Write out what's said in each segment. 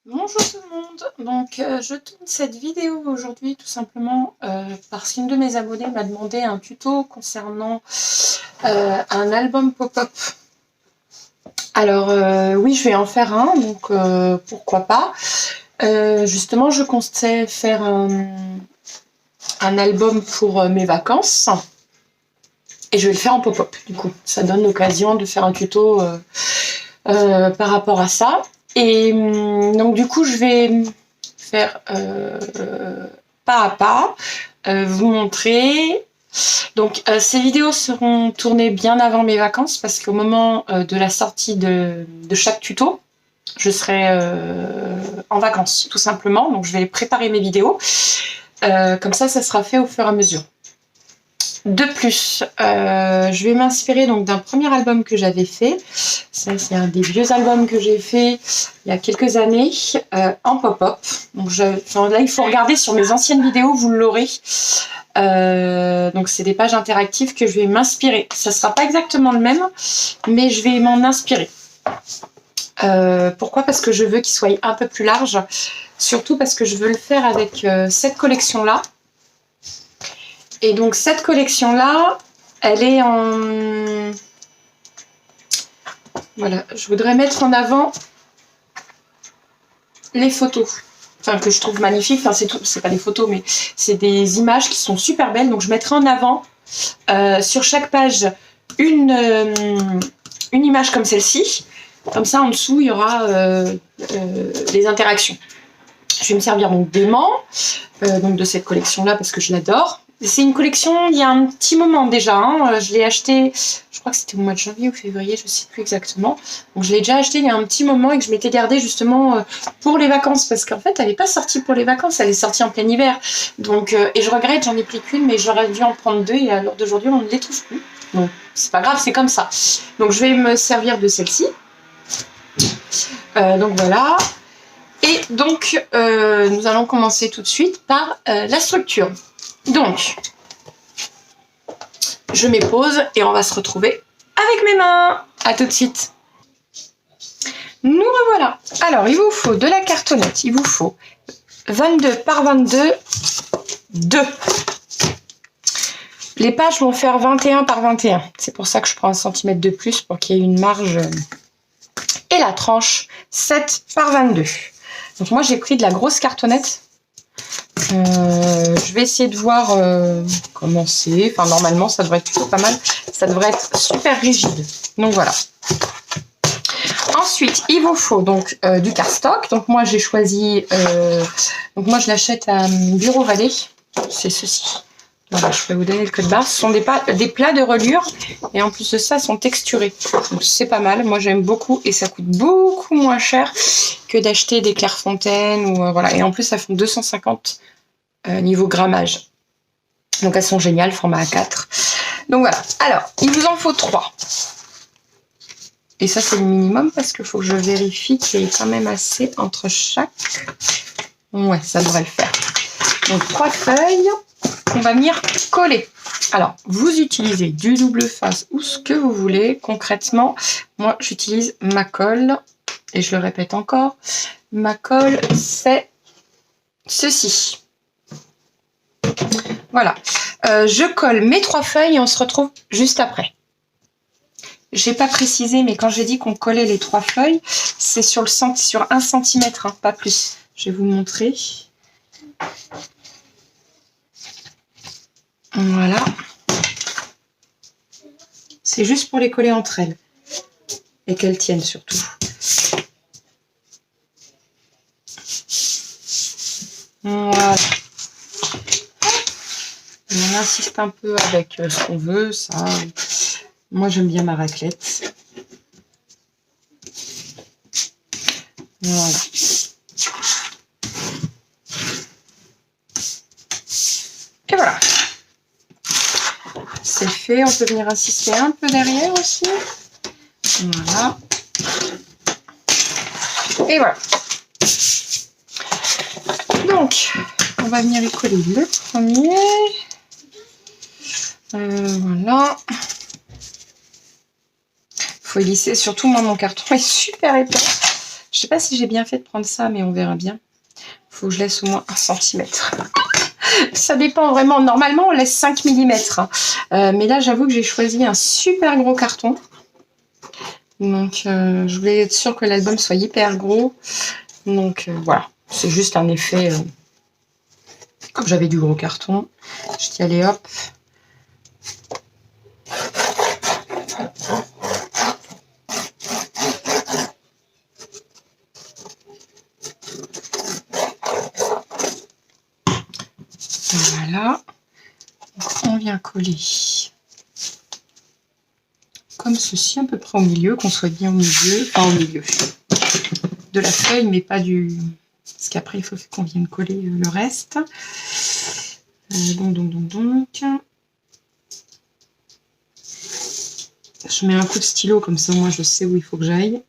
Bonjour tout le monde, donc je tourne cette vidéo aujourd'hui tout simplement parce qu'une de mes abonnées m'a demandé un tuto concernant un album pop-up. Alors oui, je vais en faire un, donc pourquoi pas. Justement, je comptais faire un album pour mes vacances et je vais le faire en pop-up du coup. Ça donne l'occasion de faire un tuto par rapport à ça. Et donc du coup, je vais faire pas à pas, vous montrer. Donc ces vidéos seront tournées bien avant mes vacances parce qu'au moment de la sortie de chaque tuto, je serai en vacances tout simplement. Donc je vais préparer mes vidéos. Comme ça sera fait au fur et à mesure. De plus, je vais m'inspirer donc d'un premier album que j'avais fait. Ça, c'est un des vieux albums que j'ai fait il y a quelques années en pop-up. Donc là, il faut regarder sur mes anciennes vidéos, vous l'aurez. Donc c'est des pages interactives que je vais m'inspirer. Ça sera pas exactement le même, mais je vais m'en inspirer. Pourquoi? Parce que je veux qu'il soit un peu plus large. Surtout parce que je veux le faire avec cette collection-là. Et donc cette collection-là, elle est en... Voilà, je voudrais mettre en avant les photos. Enfin, que je trouve magnifiques. Enfin, c'est pas des photos, mais c'est des images qui sont super belles. Donc je mettrai en avant sur chaque page une image comme celle-ci. Comme ça, en dessous, il y aura les interactions. Je vais me servir donc d'aimant, donc de cette collection-là parce que je l'adore. C'est une collection il y a un petit moment déjà. Hein. Je l'ai acheté, je crois que c'était au mois de janvier ou février, je ne sais plus exactement. Donc je l'ai déjà acheté il y a un petit moment et que je m'étais gardée justement pour les vacances parce qu'en fait elle n'est pas sortie pour les vacances, elle est sortie en plein hiver. Donc et je regrette, j'en ai pris qu'une, mais j'aurais dû en prendre deux et à l'heure d'aujourd'hui on ne les trouve plus. Donc c'est pas grave, c'est comme ça. Donc je vais me servir de celle-ci. Donc voilà. Et donc, nous allons commencer tout de suite par la structure. Donc, je mets pause et on va se retrouver avec mes mains. À tout de suite. Nous revoilà. Alors, il vous faut de la cartonnette. Il vous faut 22 par 22, 2. Les pages vont faire 21 par 21. C'est pour ça que je prends 1 cm de plus pour qu'il y ait une marge. Et la tranche, 7 par 22. Donc moi j'ai pris de la grosse cartonnette. Je vais essayer de voir comment c'est. Enfin normalement ça devrait être plutôt pas mal. Ça devrait être super rigide. Donc voilà. Ensuite il vous faut donc du cardstock. Donc moi j'ai choisi. Donc moi je l'achète à Bureau Vallée. C'est ceci. Voilà, je vais vous donner le code barre. Ce sont des plats de reliure et en plus de ça, ils sont texturés. Donc c'est pas mal. Moi, j'aime beaucoup et ça coûte beaucoup moins cher que d'acheter des Clairefontaine ou voilà. Et en plus, ça fait 250 niveau grammage. Donc elles sont géniales, format A4. Donc voilà. Alors, il vous en faut 3. Et ça, c'est le minimum parce qu'il faut que je vérifie qu'il y ait quand même assez entre chaque. Ouais, ça devrait le faire. Donc 3 feuilles. On va venir coller. Alors, vous utilisez du double face ou ce que vous voulez. Concrètement, moi, j'utilise ma colle. Et je le répète encore. Ma colle, c'est ceci. Voilà. Je colle mes 3 feuilles et on se retrouve juste après. J'ai pas précisé, mais quand j'ai dit qu'on collait les 3 feuilles, c'est sur 1 cm, hein, pas plus. Je vais vous montrer. Voilà. C'est juste pour les coller entre elles. Et qu'elles tiennent surtout. Voilà. On insiste un peu avec ce qu'on veut, ça. Moi, j'aime bien ma raclette. Voilà. Et voilà. C'est fait. On peut venir insister un peu derrière aussi. Voilà. Et voilà. Donc, on va venir y coller le premier. Voilà. Faut lisser. Surtout, moi, mon carton est super épais. Je sais pas si j'ai bien fait de prendre ça, mais on verra bien. Faut que je laisse au moins 1 centimètre. Ça dépend vraiment. Normalement, on laisse 5 mm. Mais là, j'avoue que j'ai choisi un super gros carton. Donc, je voulais être sûre que l'album soit hyper gros. Donc, voilà. C'est juste un effet... comme j'avais du gros carton, je dis allez hop. Voilà. On vient coller comme ceci, à peu près au milieu, qu'on soit bien au milieu, enfin au milieu de la feuille, mais pas du... Parce qu'après, il faut qu'on vienne coller le reste. Donc. Je mets un coup de stylo, comme ça, moi, je sais où il faut que j'aille.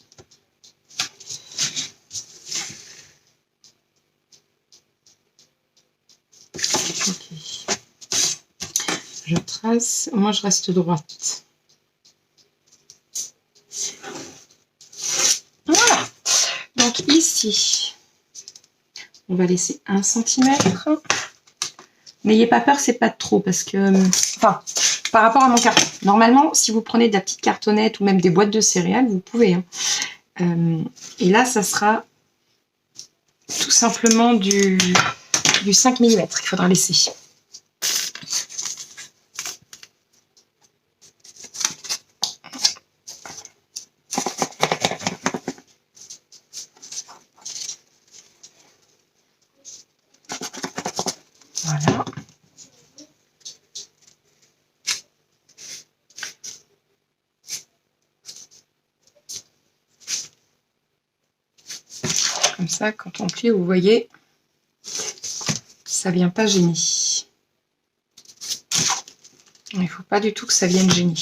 Ok. Je trace. Moi, je reste droite. Voilà. Donc, ici, on va laisser 1 cm. N'ayez pas peur, c'est pas trop, parce que... Enfin, par rapport à mon carton. Normalement, si vous prenez de la petite cartonnette ou même des boîtes de céréales, vous pouvez. Hein. Et là, ça sera tout simplement du 5 mm qu'il faudra laisser. Voilà. Comme ça, quand on plie, vous voyez, ça vient pas gêner. Il ne faut pas du tout que ça vienne gêner.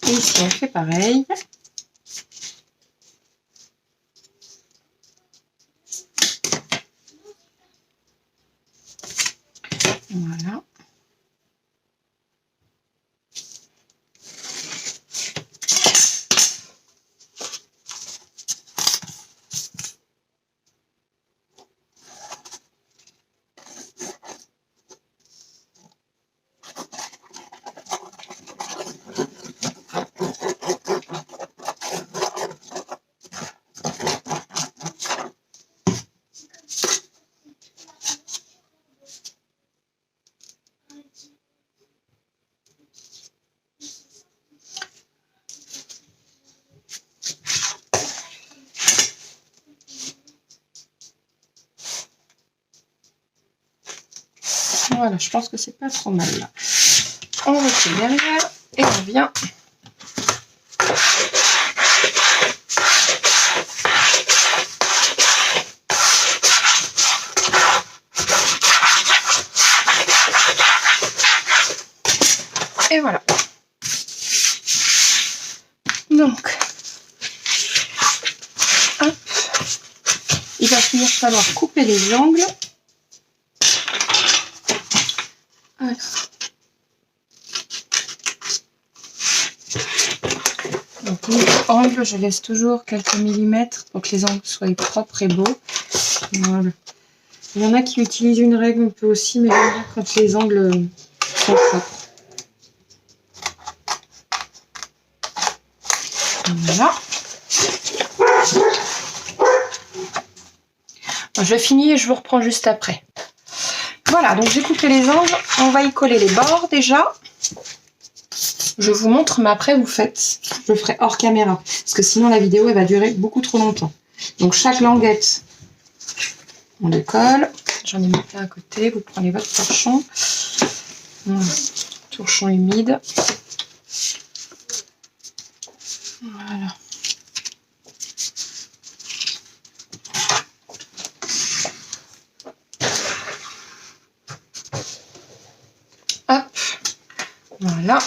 Et ici, on fait pareil. Voilà. Voilà, je pense que c'est pas trop mal là. On retire derrière et on vient. Et voilà. Donc, hop. Il va finir falloir couper les angles. Alors. Donc, niveau angle, je laisse toujours quelques millimètres pour que les angles soient propres et beaux. Voilà. Il y en a qui utilisent une règle, on peut aussi, mais j'aime bien quand les angles sont propres. Voilà. Je finis et je vous reprends juste après. Voilà, donc j'ai coupé les angles. On va y coller les bords déjà. Je vous montre, mais après vous faites. Je le ferai hors caméra, parce que sinon la vidéo elle va durer beaucoup trop longtemps. Donc chaque languette, on le colle. J'en ai mis plein à côté. Vous prenez votre torchon. Torchon humide. Voilà. Hop. Voilà.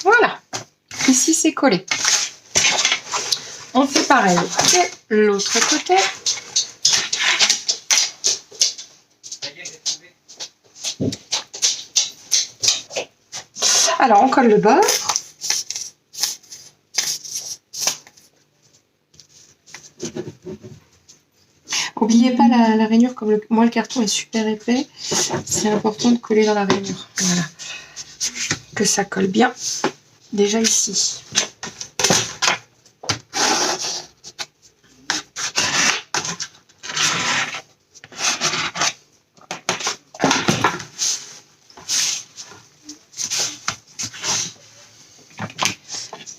Voilà. Ici, c'est collé. On fait pareil de l'autre côté. Alors, on colle le beurre. N'oubliez pas la rainure, comme moi le carton est super épais, c'est important de coller dans la rainure. Voilà. Que ça colle bien. Déjà ici.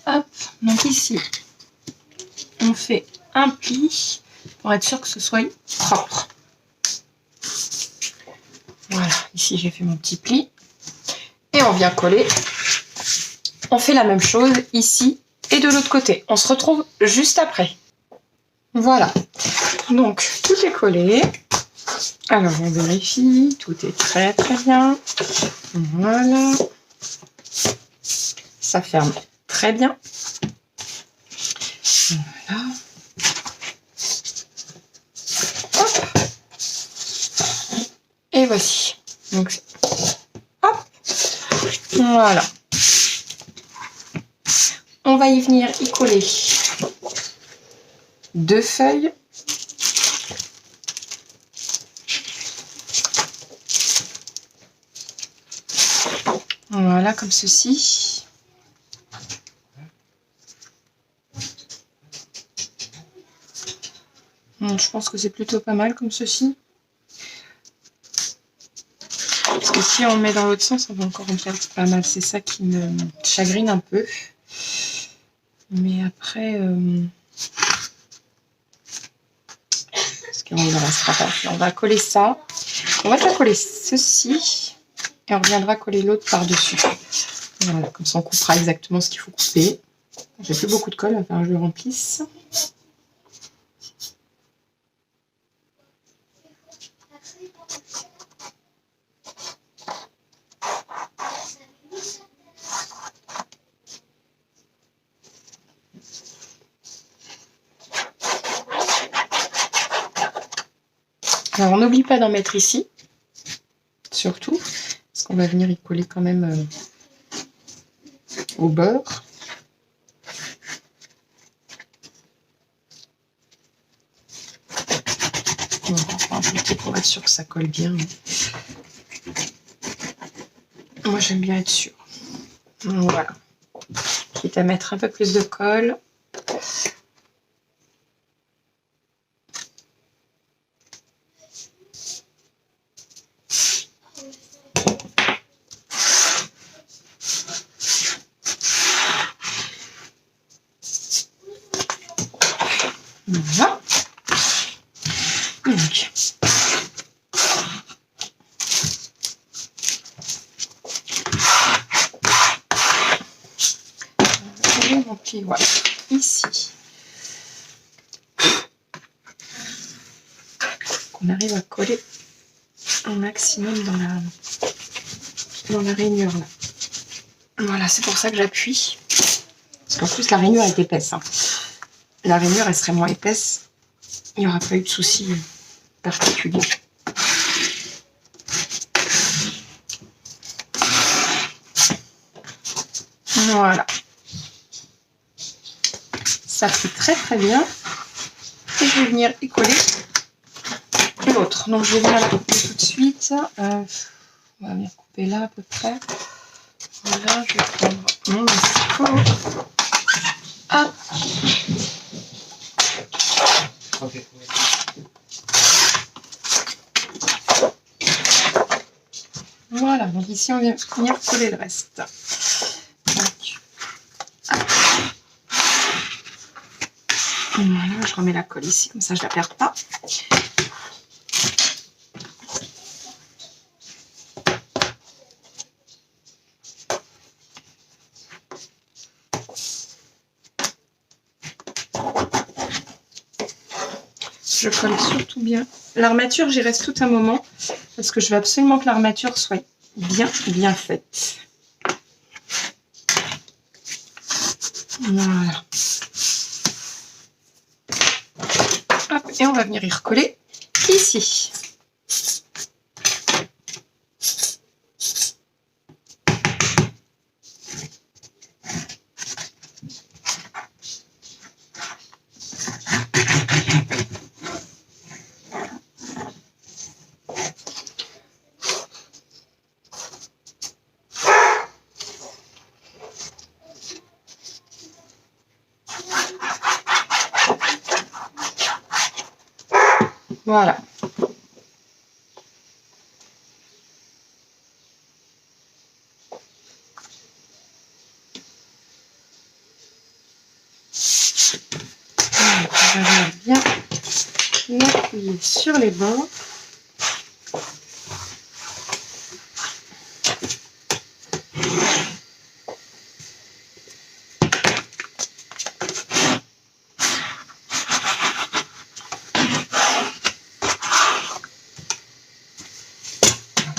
Hop, donc ici, on fait un pli pour être sûr que ce soit propre. Voilà, ici j'ai fait mon petit pli. Et on vient coller. On fait la même chose ici et de l'autre côté. On se retrouve juste après. Voilà, donc tout est collé. Alors on vérifie, tout est très très bien. Voilà. Ça ferme très bien. Voilà. Hop. Et voici. Donc, hop. Voilà. On va y venir y coller 2 feuilles. Voilà, comme ceci. Je pense que c'est plutôt pas mal comme ceci. Parce que si on le met dans l'autre sens, on va encore en perdre pas mal. C'est ça qui me chagrine un peu. Mais après... parce qu'on ne restera pas. On va coller ça. On va pas coller ceci. Et on reviendra coller l'autre par-dessus. Voilà, comme ça on coupera exactement ce qu'il faut couper. J'ai plus beaucoup de colle, il va falloir que je le remplisse. Alors on n'oublie pas d'en mettre ici, surtout, parce qu'on va venir y coller quand même au beurre. On va en appliquer pour être sûr que ça colle bien. Moi j'aime bien être sûre. Voilà. Quitte à mettre un peu plus de colle. Voilà. Donc, mon pied, voilà, ici. On arrive à coller un maximum dans la rainure là. Voilà, c'est pour ça que j'appuie. Parce qu'en plus la rainure est épaisse. Hein. La rainure elle serait moins épaisse, il n'y aura pas eu de souci particulier. Voilà. Ça fait très très bien. Et je vais venir y coller l'autre. Donc je vais venir la couper tout de suite. On va venir couper là à peu près. Voilà, je vais prendre mon disco. Hop. Okay. Voilà, donc ici on vient venir coller le reste. Donc, voilà, je remets la colle ici, comme ça je ne la perds pas. Je colle surtout bien. L'armature, j'y reste tout un moment parce que je veux absolument que l'armature soit bien faite. Voilà. Hop, et on va venir y recoller ici. Voilà. On va bien l'appuyer sur les bords.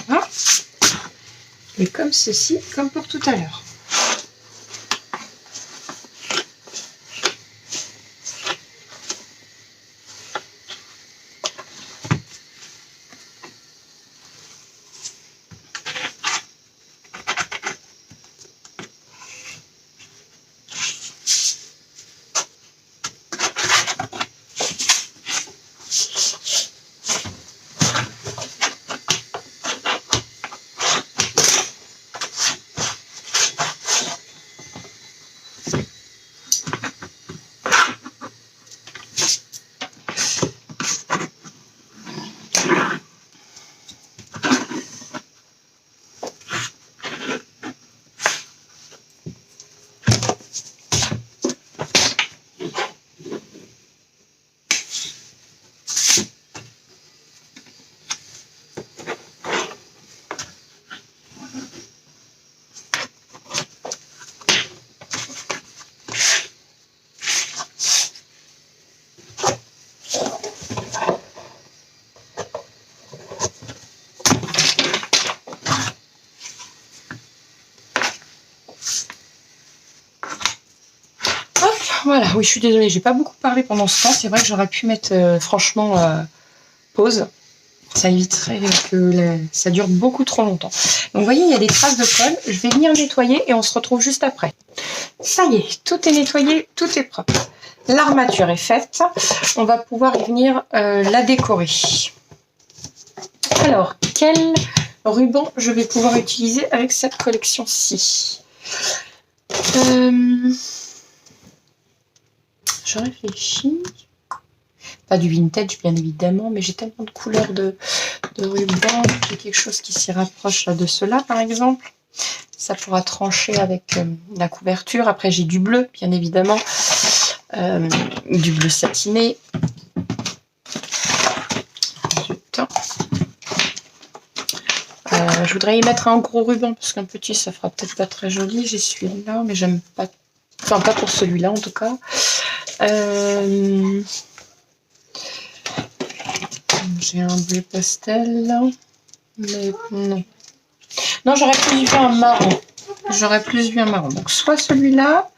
Voilà. Et comme ceci, comme pour tout à l'heure. Voilà, oui, je suis désolée, j'ai pas beaucoup parlé pendant ce temps. C'est vrai que j'aurais pu mettre franchement pause. Ça éviterait que ça dure beaucoup trop longtemps. Donc vous voyez, il y a des traces de colle. Je vais venir nettoyer et on se retrouve juste après. Ça y est, tout est nettoyé, tout est propre. L'armature est faite. On va pouvoir y venir la décorer. Alors, quel ruban je vais pouvoir utiliser avec cette collection-ci? Je réfléchis. Pas du vintage, bien évidemment, mais j'ai tellement de couleurs de ruban. J'ai quelque chose qui s'y rapproche là, de cela, par exemple. Ça pourra trancher avec la couverture. Après, j'ai du bleu, bien évidemment. Du bleu satiné. Je voudrais y mettre un gros ruban, parce qu'un petit, ça fera peut-être pas très joli. J'ai celui-là, mais j'aime pas. Enfin, pas pour celui-là, en tout cas. J'ai un bleu pastel là, mais non. Non, j'aurais plus vu un marron. J'aurais plus vu un marron. Donc soit celui-là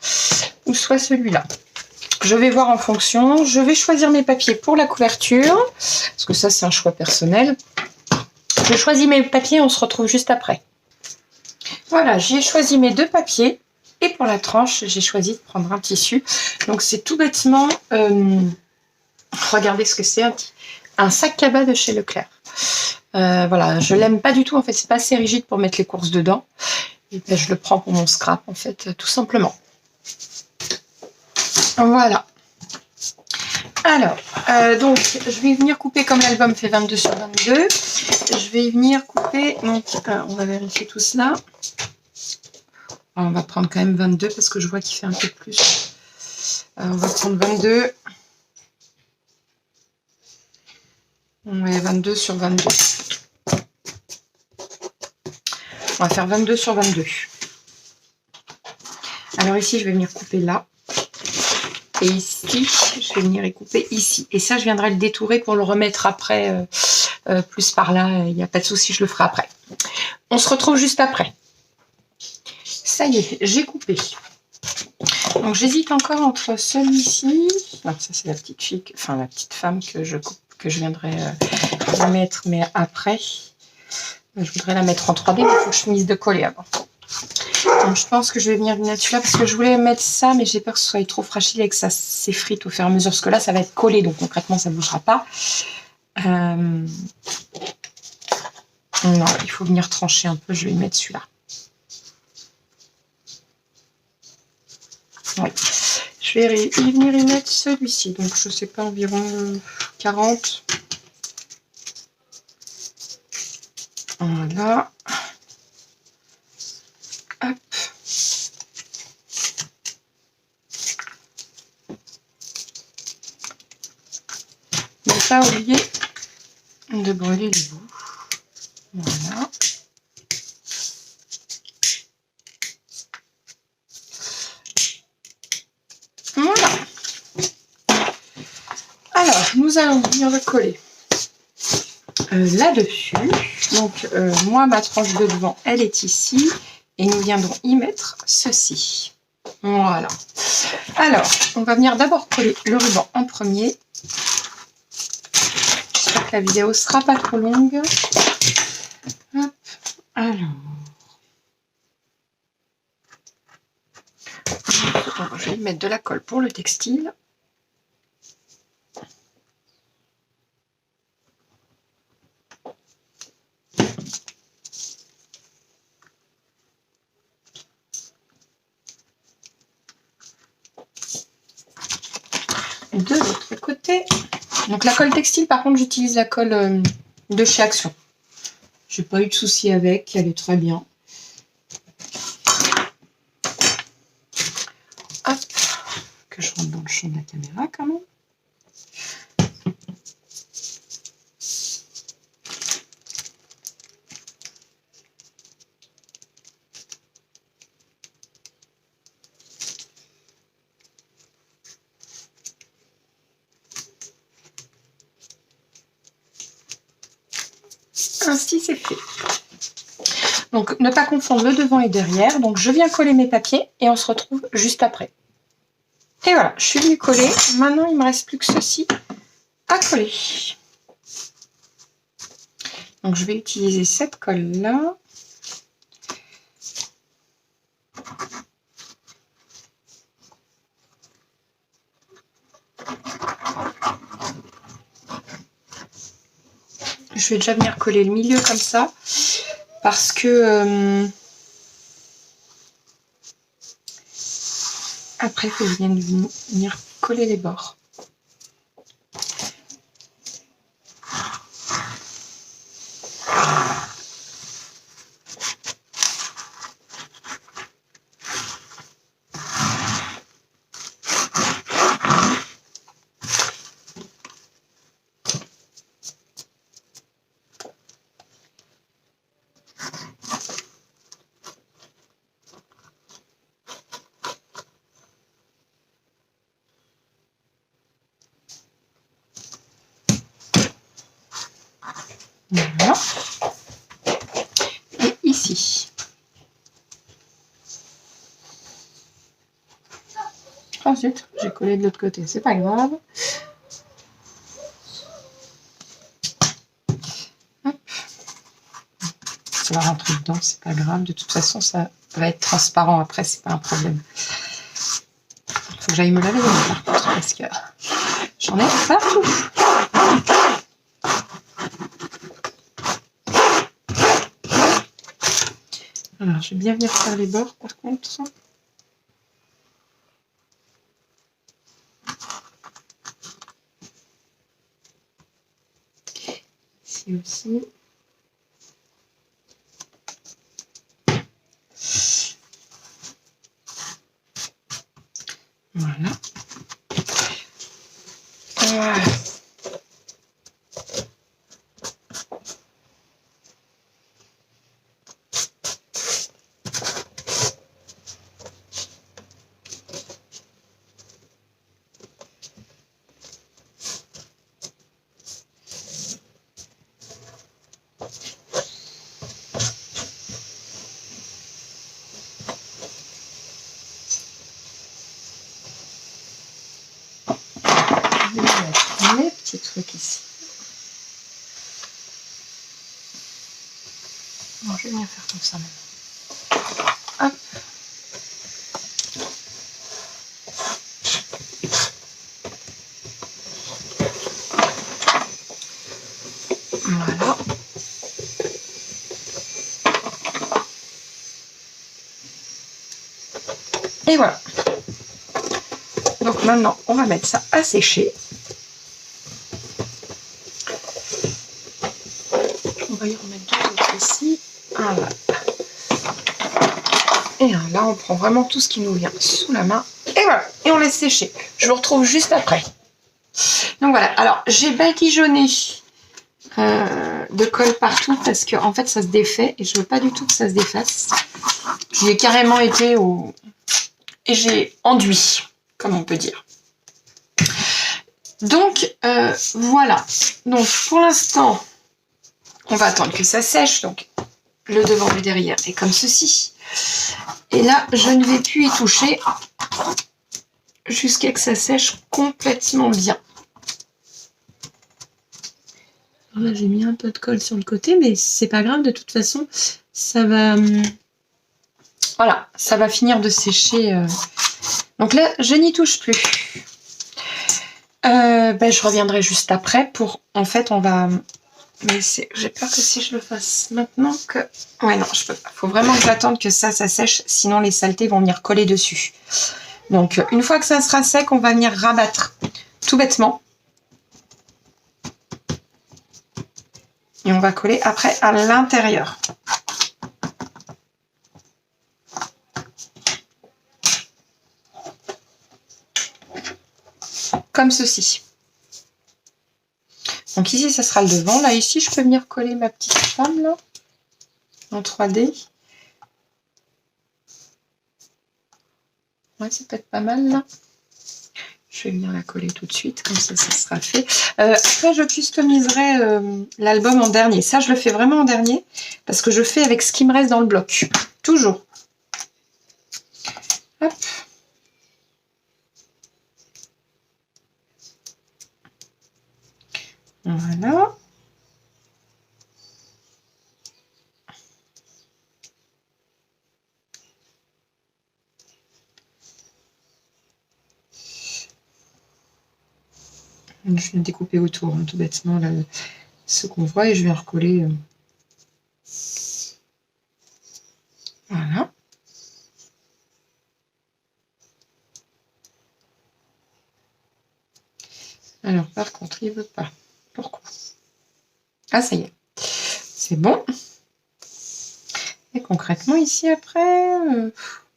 ou soit celui-là. Je vais voir en fonction. Je vais choisir mes papiers pour la couverture, parce que ça c'est un choix personnel. Je choisis mes papiers, on se retrouve juste après. Voilà, j'ai choisi mes deux papiers. Et pour la tranche, j'ai choisi de prendre un tissu. Donc c'est tout bêtement, regardez ce que c'est, un sac cabas de chez Leclerc. Voilà, je l'aime pas du tout, en fait, c'est pas assez rigide pour mettre les courses dedans. Et ben, je le prends pour mon scrap, en fait, tout simplement. Voilà. Alors, donc, je vais venir couper, comme l'album fait 22 sur 22, je vais venir couper, donc, on va vérifier tout cela. Alors, on va prendre quand même 22 parce que je vois qu'il fait un peu plus. On va prendre 22. Ouais, 22 sur 22. On va faire 22 sur 22. Alors ici, je vais venir couper là. Et ici, je vais venir y couper ici. Et ça, je viendrai le détourer pour le remettre après, plus par là. Il n'y a pas de souci, je le ferai après. On se retrouve juste après. Ça y est, j'ai coupé. Donc j'hésite encore entre celui-ci. Non, ça c'est la petite fille, enfin la petite femme que je viendrai mettre, mais après. Je voudrais la mettre en 3D, mais il faut que je finisse de coller avant. Donc je pense que je vais venir mettre celui-là parce que je voulais mettre ça, mais j'ai peur que ce soit trop fragile et que ça s'effrite au fur et à mesure. Parce que là, ça va être collé, donc concrètement, ça ne bougera pas. Non, il faut venir trancher un peu. Je vais mettre celui-là. Oui. Je vais y venir y mettre celui-ci. Donc je ne sais pas, environ 40. Voilà. Hop. Ne pas oublier de brûler les bouts. Voilà. Voilà. Alors, nous allons venir le coller là-dessus. Donc, moi, ma tranche de devant, elle est ici. Et nous viendrons y mettre ceci. Voilà. Alors, on va venir d'abord coller le ruban en premier. J'espère que la vidéo sera pas trop longue. Hop. Alors. Je vais mettre de la colle pour le textile. De l'autre côté. Donc la colle textile, par contre, j'utilise la colle de chez Action. J'ai pas eu de souci avec, elle est très bien. Hop, que je rentre dans le champ de la caméra quand même. Ainsi c'est fait. Donc ne pas confondre le devant et derrière. Donc je viens coller mes papiers et on se retrouve juste après. Et voilà, je suis venue coller. Maintenant il ne me reste plus que ceci à coller. Donc je vais utiliser cette colle là. Je vais déjà venir coller le milieu comme ça, parce que après il faut que je vienne venir coller les bords. Voilà. Et ici. Ensuite, j'ai collé de l'autre côté, c'est pas grave. Hop. Ça va rentrer dedans, c'est pas grave. De toute façon, ça va être transparent après, c'est pas un problème. Il faut que j'aille me laver les mains par contre, parce que j'en ai partout. Alors, je vais bien venir faire les bords par contre. Ici aussi. Voilà. Voilà. Je vais mettre mes petits trucs ici. Bon, je vais venir faire comme ça maintenant. Hop. Voilà. Et voilà. Donc maintenant, on va mettre ça à sécher. On va y remettre deux autres ici. Voilà. Et là, on prend vraiment tout ce qui nous vient sous la main. Et voilà, et on laisse sécher. Je vous retrouve juste après. Donc voilà, alors j'ai badigeonné de colle partout parce que en fait ça se défait et je veux pas du tout que ça se défasse. J'y ai carrément été au... et j'ai enduit, comme on peut dire. Donc voilà, donc pour l'instant on va attendre que ça sèche, donc le devant et le derrière est comme ceci. Et là je ne vais plus y toucher jusqu'à que ça sèche complètement bien. Alors là j'ai mis un peu de colle sur le côté, mais c'est pas grave, de toute façon ça va... voilà, ça va finir de sécher. Donc là je n'y touche plus. Je reviendrai juste après pour... En fait on va... Mais j'ai peur que si je le fasse maintenant que... Ouais non, je peux pas. Il faut vraiment que j'attende que ça sèche, sinon les saletés vont venir coller dessus. Donc une fois que ça sera sec, on va venir rabattre tout bêtement. Et on va coller après à l'intérieur. Comme ceci. Donc ici, ça sera le devant. Là, ici, je peux venir coller ma petite femme, là, en 3D. Ouais, c'est peut-être pas mal, là. Je vais venir la coller tout de suite, comme ça sera fait. Après, je customiserai l'album en dernier. Ça, je le fais vraiment en dernier, parce que je fais avec ce qui me reste dans le bloc. Toujours. Hop. Voilà. Je viens découper autour, hein, tout bêtement, là, ce qu'on voit, et je viens recoller. Voilà. Alors, par contre, il veut pas. Pourquoi? Ah, ça y est. C'est bon. Et concrètement, ici, après, on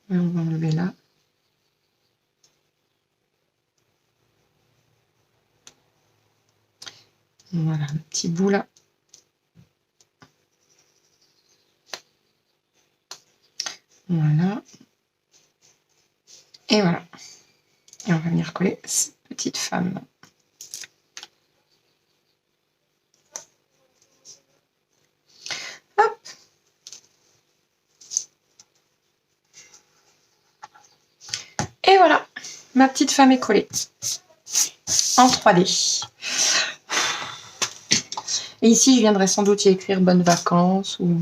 va enlever là. Voilà, un petit bout là. Voilà. Et voilà. Et on va venir coller cette petite femme. Hop. Et voilà. Ma petite femme est collée. En 3D. Et ici, je viendrai sans doute y écrire bonnes vacances ou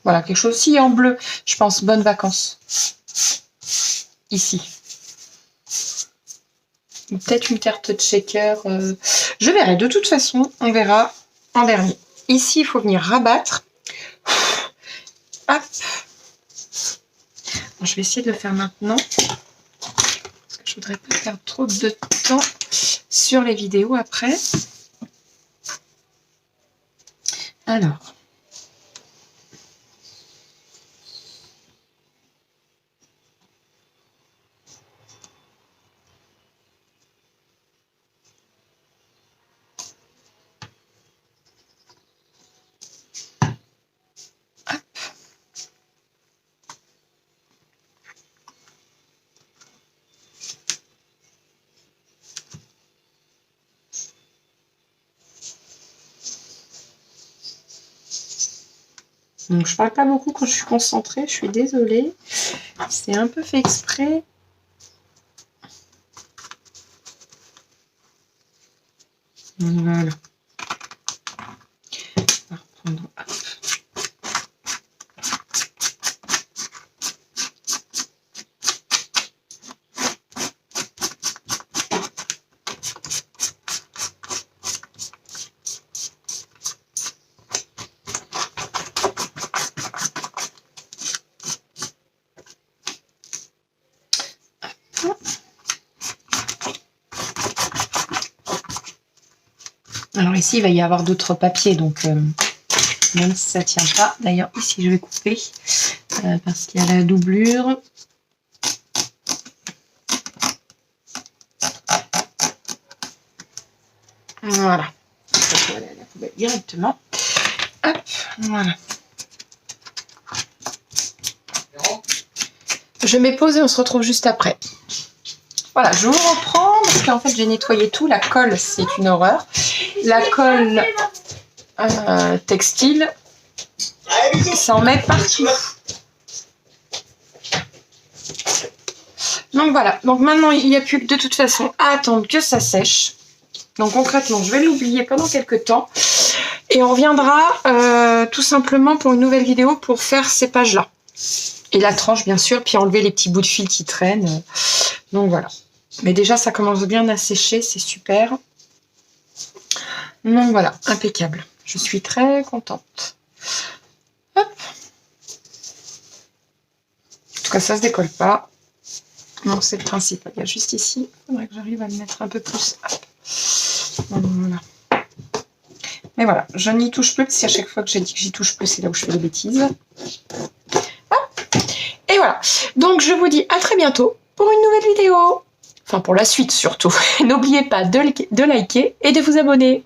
voilà, quelque chose. Si en bleu, je pense bonnes vacances. Ici. Ou peut-être une carte de shaker. Je verrai. De toute façon, on verra en dernier. Ici, il faut venir rabattre. Hop. Bon, je vais essayer de le faire maintenant. Parce que je voudrais pas perdre trop de temps sur les vidéos après. Alors. Hop. Donc je parle pas beaucoup quand je suis concentrée, je suis désolée. C'est un peu fait exprès. Voilà. On va reprendre. Hop. Alors ici, il va y avoir d'autres papiers, donc même si ça tient pas. D'ailleurs, ici, je vais couper parce qu'il y a la doublure. Voilà. Je vais aller à la poubelle directement. Hop, voilà. Je mets pause et on se retrouve juste après. Voilà, je vous reprends parce qu'en fait j'ai nettoyé tout. La colle, c'est une horreur. La colle textile, ça en met partout. Donc voilà, donc maintenant il n'y a plus que de toute façon à attendre que ça sèche. Donc concrètement, je vais l'oublier pendant quelques temps. Et on reviendra tout simplement pour une nouvelle vidéo pour faire ces pages-là. Et la tranche, bien sûr, puis enlever les petits bouts de fil qui traînent. Donc voilà. Mais déjà, ça commence bien à sécher, c'est super. Donc voilà, impeccable. Je suis très contente. Hop. En tout cas, ça se décolle pas. Donc c'est le principal. Il y a juste ici, il faudrait que j'arrive à le mettre un peu plus. Hop. Voilà. Mais voilà, je n'y touche plus, parce qu'à chaque fois que j'ai dit que j'y touche plus, c'est là où je fais des bêtises. Hop. Et voilà. Donc je vous dis à très bientôt pour une nouvelle vidéo. Enfin, pour la suite surtout. N'oubliez pas de liker et de vous abonner.